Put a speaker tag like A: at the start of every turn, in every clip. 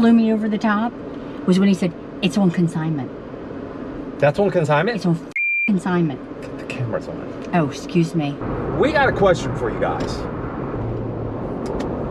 A: flew me over the top was when he said, it's on consignment.
B: That's on consignment?
A: It's on consignment.
B: The camera's on.
A: Oh, excuse me.
B: We got a question for you guys.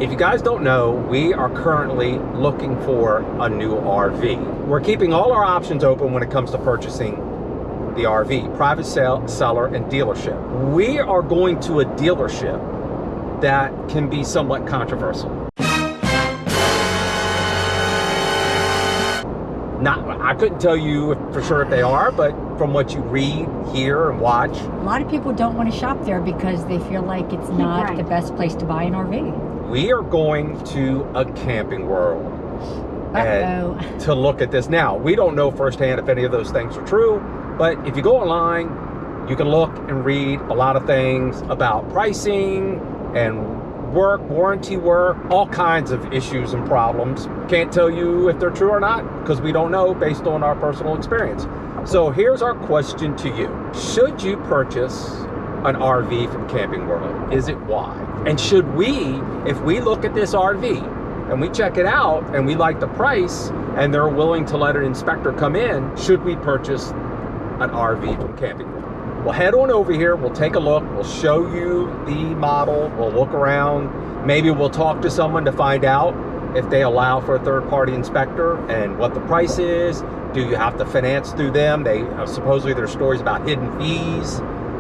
B: If you guys don't know, we are currently looking for a new RV. We're keeping all our options open when it comes to purchasing the RV, private sale, seller, and dealership. We are going to a dealership that can be somewhat controversial. I couldn't tell you for sure if they are, but from what you read, hear, and watch.
A: A lot of people don't want to shop there because they feel like it's not the best place to buy an RV.
B: We are going to a Camping World and to look at this. Now, we don't know firsthand if any of those things are true, but if you go online, you can look and read a lot of things about pricing and work, warranty work, all kinds of issues and problems. Can't tell you if they're true or not because we don't know based on our personal experience. So here's our question to you. Should you purchase an RV from Camping World? Is it why? And should we, if we look at this RV and we check it out and we like the price and they're willing to let an inspector come in, should we purchase an RV from Camping World? Well, head on over here, we'll take a look, we'll show you the model, we'll look around, maybe we'll talk to someone to find out if they allow for a third-party inspector and what the price is. Do you have to finance through them? They supposedly there's stories about hidden fees.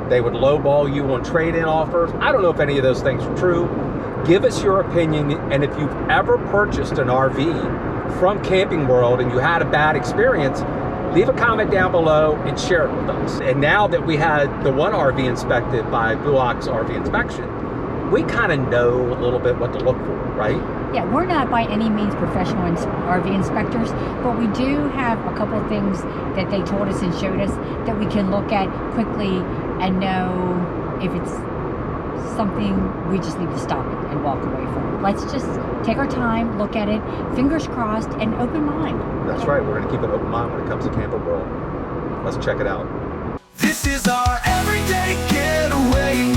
B: They would lowball you on trade-in offers. I don't know if any of those things are true. Give us your opinion, and if you've ever purchased an RV from Camping World and you had a bad experience, leave a comment down below and share it with us. And now that we had the one RV inspected by Blue Ox RV Inspection, we kind of know a little bit what to look for, right?
A: Yeah, we're not by any means professional RV inspectors, but we do have a couple of things that they told us and showed us that we can look at quickly and know if it's something we just need to stop it and walk away from. Let's just take our time, look at it, fingers crossed, and open mind.
B: That's right, we're gonna keep an open mind when it comes to Camping World. Let's check it out.
C: This is our everyday getaway,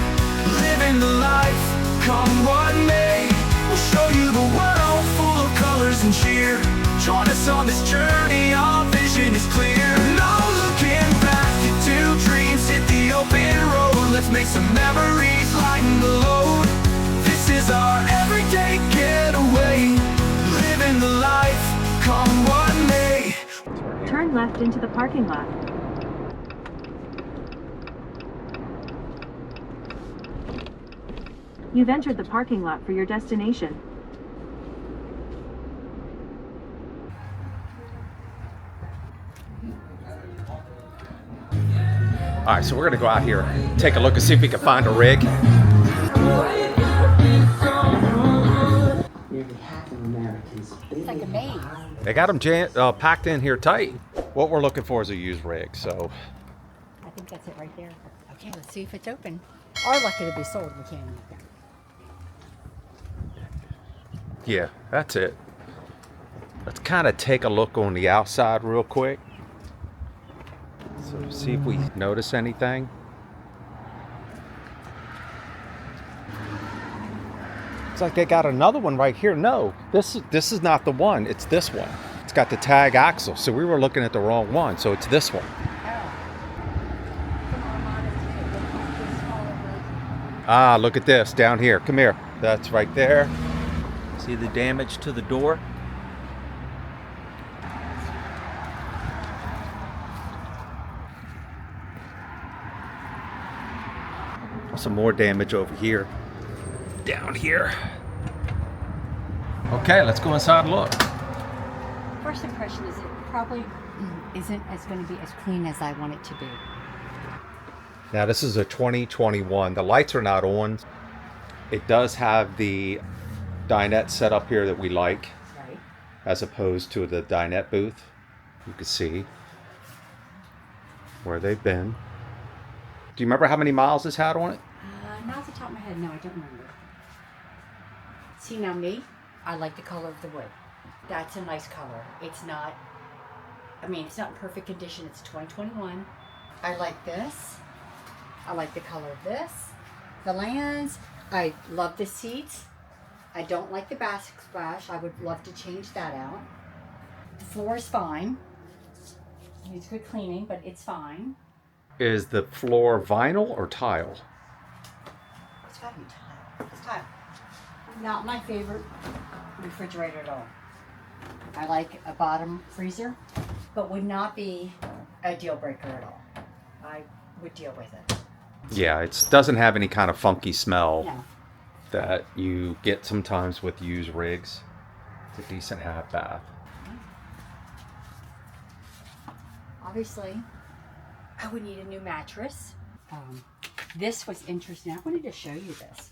C: living the life, come what may. We'll show you the world full of colors and cheer. Join us on this journey, our vision is clear. No looking back, into dreams, hit the open road. Let's make some memories, lighten the load. This is our everyday getaway, living the life, come what may.
D: Turn left into the parking lot. You've entered the parking lot for your destination.
B: All right, so we're gonna go out here, take a look and see if we can find a rig.
A: It's like a maze.
B: They got them packed in here tight. What we're looking for is a used rig, so.
A: I think that's it right there. Okay, let's see if it's open. Or lucky to be sold, we can't look at it.
B: Yeah, that's it. Let's kind of take a look on the outside real quick. So see if we notice anything. It's like they got another one right here. No, this is not the one. It's this one. It's got the tag axle. So we were looking at the wrong one. So it's this one. Ah, look at this down here. Come here. That's right there. See the damage to the door? Some more damage over here. Down here. Okay, let's go inside and look.
A: First impression is it probably isn't going to be as clean as I want it to be.
B: Now this is a 2021. The lights are not on. It does have the dinette set up here that we like,
A: Right.
B: as opposed to the dinette booth. You can see where they've been. Do you remember how many miles this had on it?
A: Not off the top of my head, no, I don't remember. See, now me, I like the color of the wood. That's a nice color. It's not, I mean, it's not in perfect condition. It's 2021. I like this. I like the color of this. The lands, I love the seats. I don't like the backsplash. I would love to change that out. The floor is fine. It needs good cleaning, but it's fine.
B: Is the floor vinyl or tile?
A: It's gotta be tile. It's tile. Not my favorite refrigerator at all. I like a bottom freezer, but would not be a deal breaker at all. I would deal with it.
B: Yeah, it doesn't have any kind of funky smell
A: No.
B: that you get sometimes with used rigs. It's a decent half bath.
A: Obviously, I would need a new mattress. This was interesting. I wanted to show you this.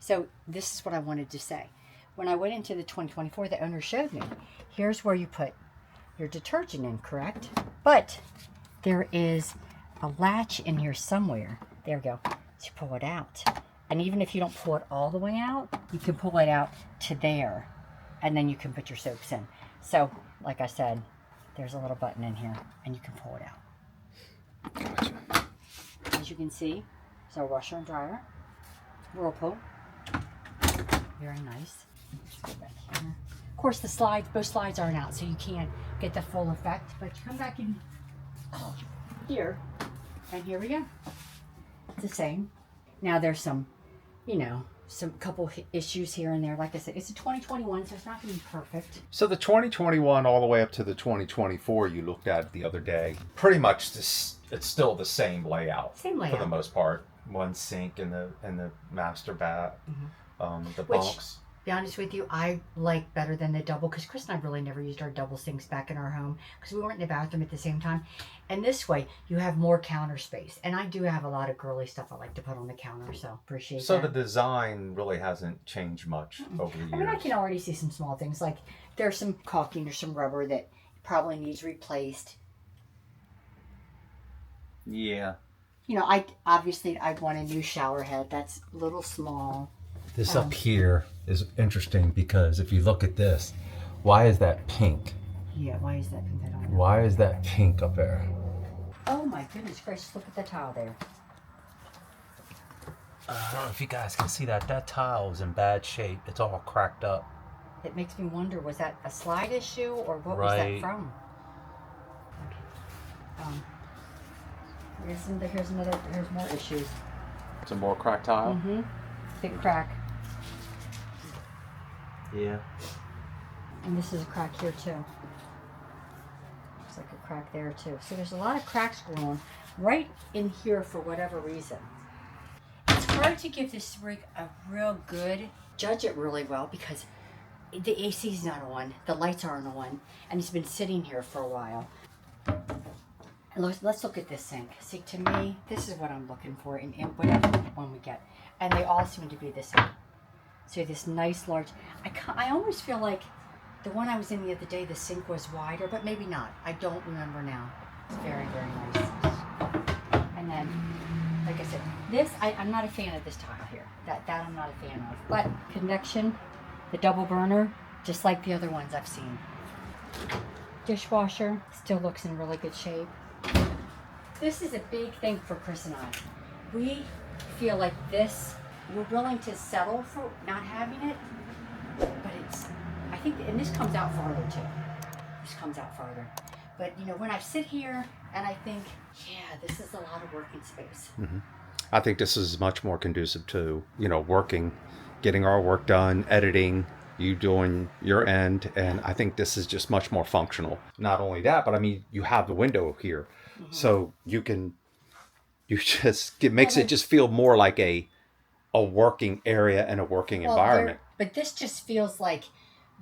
A: So this is what I wanted to say. When I went into the 2024, the owner showed me, here's where you put your detergent in, correct? But there is a latch in here somewhere. There we go. To pull it out. And even if you don't pull it all the way out, you can pull it out to there. And then you can put your soaps in. So, like I said, there's a little button in here and you can pull it out.
B: Gotcha.
A: As you can see, it's our washer and dryer. Whirlpool. Very nice. Let's go back here. Of course, the slides, both slides aren't out, so you can't get the full effect. But you come back in here, and here we go. It's the same. Now there's some, you know, some couple issues here and there. Like I said, it's a 2021, so it's not going to be perfect.
B: So the 2021 all the way up to the 2024 you looked at the other day, pretty much this, it's still the same layout.
A: Same layout.
B: For the most part. One sink in the master bath, the bunks.
A: Be honest with you, I like better than the double, because Chris and I really never used our double sinks back in our home because we weren't in the bathroom at the same time. And this way, you have more counter space. And I do have a lot of girly stuff I like to put on the counter, so appreciate that.
B: So the design really hasn't changed much over the years.
A: I mean, I can already see some small things, like there's some caulking or some rubber that probably needs replaced.
B: Yeah.
A: You know, I'd want a new shower head. That's a little small.
B: This up here is interesting because if you look at this, why is that pink?
A: Yeah, why is that pink? I don't know.
B: Why is that pink up there?
A: Oh my goodness gracious, look at the tile there.
E: I don't know if you guys can see that. That tile is in bad shape. It's all cracked up.
A: It makes me wonder, was that a slide issue or what was that
E: Right.
A: from? Here's more issues.
B: Some more cracked tile?
A: Mm-hmm. Big crack.
E: Yeah.
A: And this is a crack here too. Looks like a crack there too. So there's a lot of cracks going on right in here for whatever reason. It's hard to give this rig a real good, judge it really well because the AC's not on, the lights aren't on, and it's been sitting here for a while. Let's look at this sink. See, to me, this is what I'm looking for in whatever one we get. And they all seem to be the same. So this nice large, I almost feel like the one I was in the other day, the sink was wider, but maybe not. I don't remember now. It's very, very nice. And then, like I said, this, I'm not a fan of this tile here. That I'm not a fan of. But connection, the double burner, just like the other ones I've seen. Dishwasher, still looks in really good shape. This is a big thing for Chris and I. We feel like this, we're willing to settle for not having it, but I think, and this comes out farther too. This comes out farther. But you know, when I sit here and I think, yeah, this is a lot of working space.
B: Mm-hmm. I think this is much more conducive to, you know, working, getting our work done, editing, you doing your end, and I think this is just much more functional. Not only that, but I mean, you have the window here, so it makes it just feel more like a working area and a working environment.
A: But this just feels like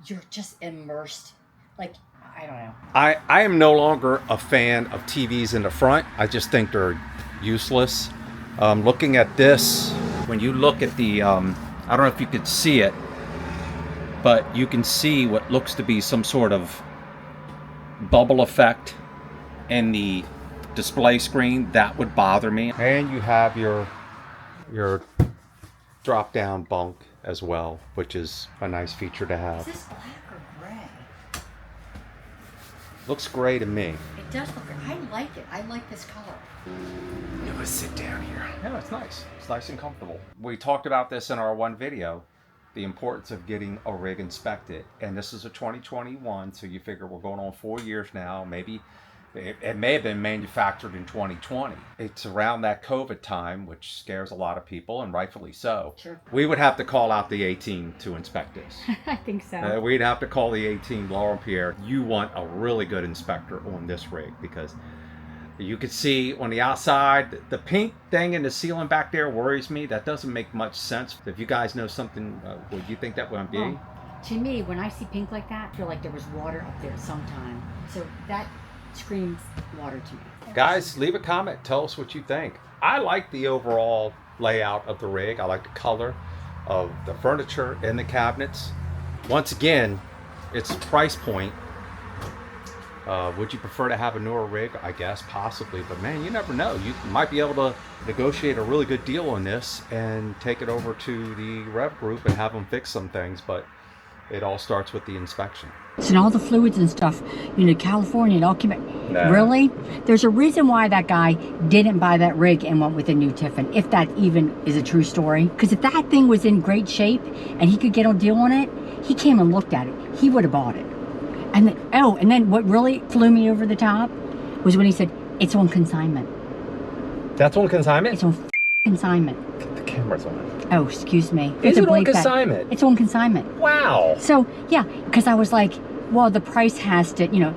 A: you're just immersed. Like, I don't know.
B: I am no longer a fan of TVs in the front. I just think they're useless. Looking at this, when you look at the, I don't know if you could see it, but you can see what looks to be some sort of bubble effect in the display screen. That would bother me. And you have your drop down bunk as well, which is a nice feature to have.
A: Is this black or gray?
B: Looks gray to me.
A: It does look gray. I like it. I like this color.
B: I'm gonna sit down here. Yeah, it's nice. It's nice and comfortable. We talked about this in our one video. the importance of getting a rig inspected. And this is a 2021, so you figure we're going on 4 years now. Maybe it may have been manufactured in 2020. It's around that COVID time, which scares a lot of people, and rightfully so.
A: Sure.
B: We would have to call out the A-Team to inspect this.
A: I think so.
B: We'd have to call the A-Team, Laurel Pierre. You want a really good inspector on this rig, because you can see on the outside, the pink thing in the ceiling back there worries me. That doesn't make much sense. If you guys know something, what you think that would be?
A: Oh, to me, when I see pink like that, I feel like there was water up there sometime. So that screams water to me.
B: Guys, leave a comment. Tell us what you think. I like the overall layout of the rig. I like the color of the furniture and the cabinets. Once again, it's price point. Would you prefer to have a newer rig? I guess possibly, but man, you never know. You might be able to negotiate a really good deal on this and take it over to the Rev Group and have them fix some things, but it all starts with the inspection.
A: And all the fluids and stuff, you know, California, it all came out.
B: Nah.
A: Really? There's a reason why that guy didn't buy that rig and went with a new Tiffin, if that even is a true story. Because if that thing was in great shape and he could get a deal on it, he came and looked at it. He would have bought it. And then, and then what really flew me over the top was when he said, it's on consignment.
B: That's on consignment?
A: It's on consignment.
B: The camera's on.
A: Oh, excuse me.
B: Is it on
A: Bleep that.
B: consignment?
A: It's on consignment.
B: Wow.
A: So, yeah, because I was like, well, the price has to, you know,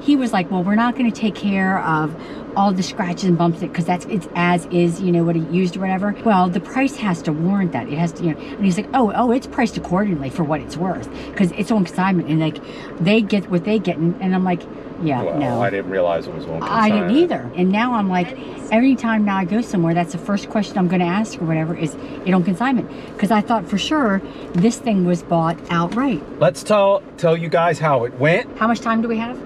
A: he was like, well, we're not going to take care of all the scratches and bumps because it's as is, you know, what he used or whatever. Well, the price has to warrant that. It has to, you know, and he's like, oh, it's priced accordingly for what it's worth because it's on consignment and like they get what they get. And I'm like, yeah,
B: well,
A: no.
B: I didn't realize it was on consignment.
A: I didn't either. And now I'm like, every time now I go somewhere, that's the first question I'm going to ask or whatever, is it on consignment? Because I thought for sure this thing was bought outright.
B: Let's tell you guys how it went.
A: How much time do we have?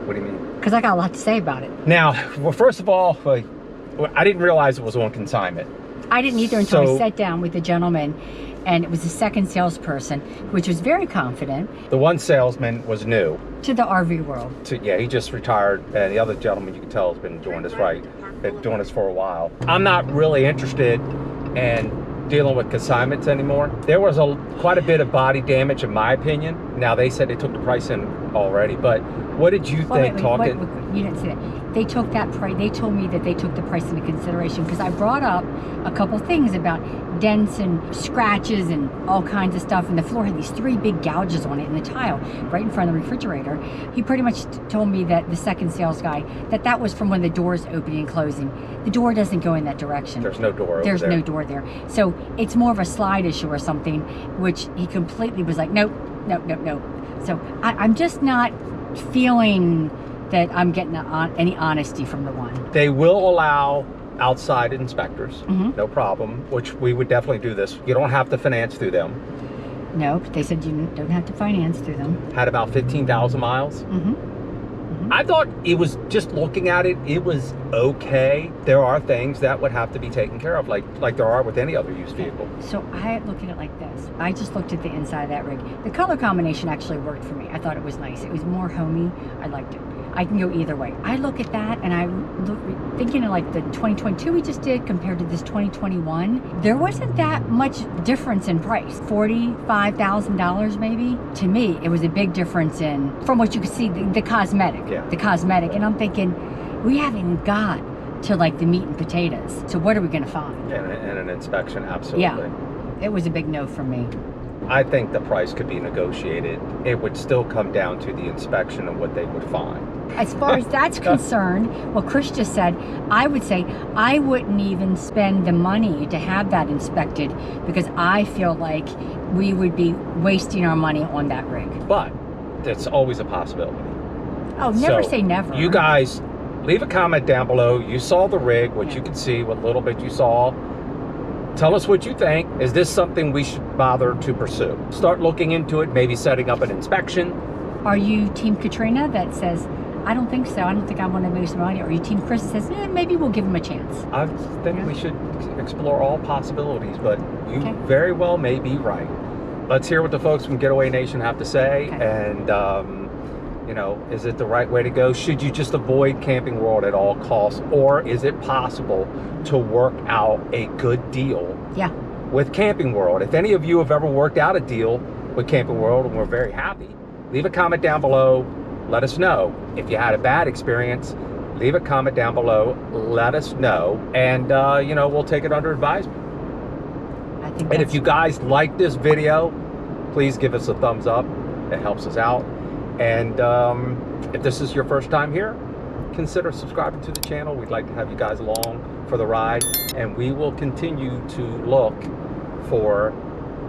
B: What do you mean?
A: Because I got a lot to say about it.
B: Now, well, first of all, I didn't realize it was on consignment.
A: I didn't either until I sat down with the gentleman, and it was the second salesperson, which was very confident.
B: The one salesman was new
A: to the RV world.
B: Yeah, he just retired, and the other gentleman, you can tell, has been doing this been doing this for a while. I'm not really interested in dealing with consignments anymore. There was quite a bit of body damage, in my opinion. Now they said they took the price in already, but what did you think?
A: Wait, you didn't say that. They took that price. They told me that they took the price into consideration because I brought up a couple things about dents and scratches and all kinds of stuff, and the floor had these 3 big gouges on it in the tile right in front of the refrigerator. He pretty much told me that the second sales guy that was from when the door's opening and closing. The door doesn't go in that direction.
B: There's no door over
A: There's
B: there.
A: no door there. So it's more of a slide issue or something, which he completely was like, nope. So I'm just not feeling that I'm getting any honesty from the one.
B: They will allow outside inspectors,
A: Mm-hmm.
B: no problem, which we would definitely do this. You don't have to finance through them.
A: Nope, they said you don't have to finance through them.
B: Had about 15,000 miles.
A: Mm-hmm.
B: I thought it was, just looking at it, it was okay. There are things that would have to be taken care of, like there are with any other used vehicle.
A: So I look at it like this. I just looked at the inside of that rig. The color combination actually worked for me. I thought it was nice. It was more homey. I liked it. I can go either way. I look at that and I look, thinking of like the 2022 we just did compared to this 2021. There wasn't that much difference in price. $45,000 maybe. To me, it was a big difference in, from what you could see, the cosmetic.
B: Yeah.
A: The cosmetic. And I'm thinking, we haven't got to like the meat and potatoes. So what are we going to find?
B: And an inspection, absolutely.
A: Yeah. It was a big no from me.
B: I think the price could be negotiated. It would still come down to the inspection and what they would find.
A: As far as that's concerned, what Chris just said, I would say I wouldn't even spend the money to have that inspected because I feel like we would be wasting our money on that rig.
B: But that's always a possibility.
A: Oh, never
B: So,
A: say never.
B: You guys, leave a comment down below. You saw the rig, what you could see, what little bit you saw. Tell us what you think. Is this something we should bother to pursue? Start looking into it, maybe setting up an inspection.
A: Are you Team Katrina that says, I don't think so, I don't think I want to waste money? Or are you Team Chris that says, maybe we'll give him a chance?
B: I think we should explore all possibilities, but you
A: Okay.
B: very well may be right. Let's hear what the folks from Getaway Nation have to say.
A: Okay.
B: And, you know, is it the right way to go? Should you just avoid Camping World at all costs? Or is it possible to work out a good deal
A: Yeah.
B: with Camping World. If any of you have ever worked out a deal with Camping World and we're very happy, leave a comment down below. Let us know. If you had a bad experience, leave a comment down below. Let us know. And, you know, we'll take it under advisement.
A: I think
B: And if you guys like this video, please give us a thumbs up. It helps us out. And if this is your first time here, consider subscribing to the channel. We'd like to have you guys along for the ride. And we will continue to look for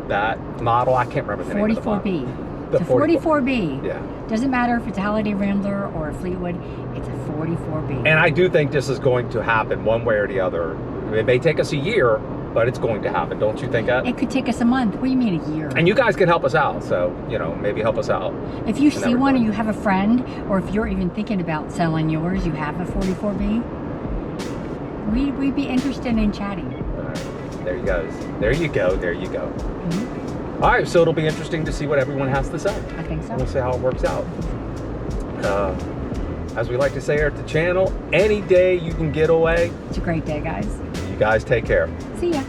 B: that model. I can't remember the name of the model.
A: 44B.
B: The
A: It's a 44B.
B: Yeah.
A: Doesn't matter if it's a Holiday Rambler or a Fleetwood, it's a 44B.
B: And I do think this is going to happen one way or the other. It may take us a year, but it's going to happen. Don't you think that?
A: It could take us a month. What do you mean a year?
B: And you guys can help us out. So, you know, maybe help us out.
A: If you see one
B: regard.
A: or you have a friend, or if you're even thinking about selling yours, you have a 44B, we'd be interested in chatting.
B: All right. There you go. There you go. There you go.
A: Mm-hmm.
B: All right. So it'll be interesting to see what everyone has to say.
A: I think so.
B: We'll see how it works out. As we like to say here at the channel, any day you can get away.
A: It's a great day, guys.
B: You guys take care.
A: See ya.